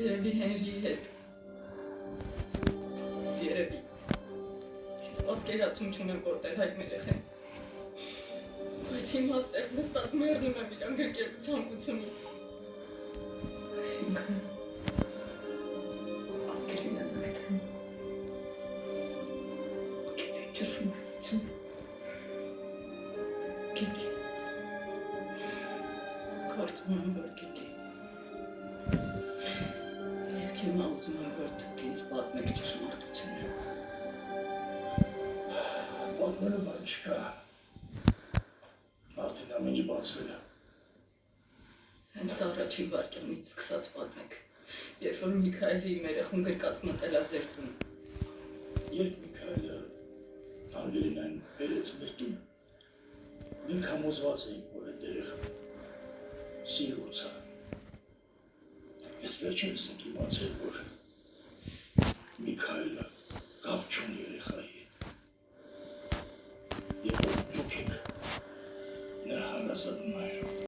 Երևի Հենրիի հետ։ Երևի։ Ես պատկերացում չունեմ որտեղ այդ երեխեն։ Բայց հիմա ստեղ նստած մեռնում եմ իրան գրկելու ցանկությունից։ Այսինքն անկերին են այդեն։ Գիտի ճշմարտություն։ Գիտի։ Կարծում եմ, որ գիտի։ Իսկ հիմա ուզում եմ, որ դուք ինձ պատմեք ճշմարտությունը։ Պատմելու բան չկա։ Արդեն ամեն ինչ բացվել է։ Հենց առաջին վայրկյանից սկսած պատմեք, երբ որ Միքայելը իմ երեխուն գրկած մտել է ձեր տուն։ Երբ Միքայելը Անգելինային բերեց մեր տուն, մենք համոզված էինք, որ այդ երեխան սիրուց է։ Ես վերջինս ենք իմացել, որ Միքայելը կապ չունի երեխայի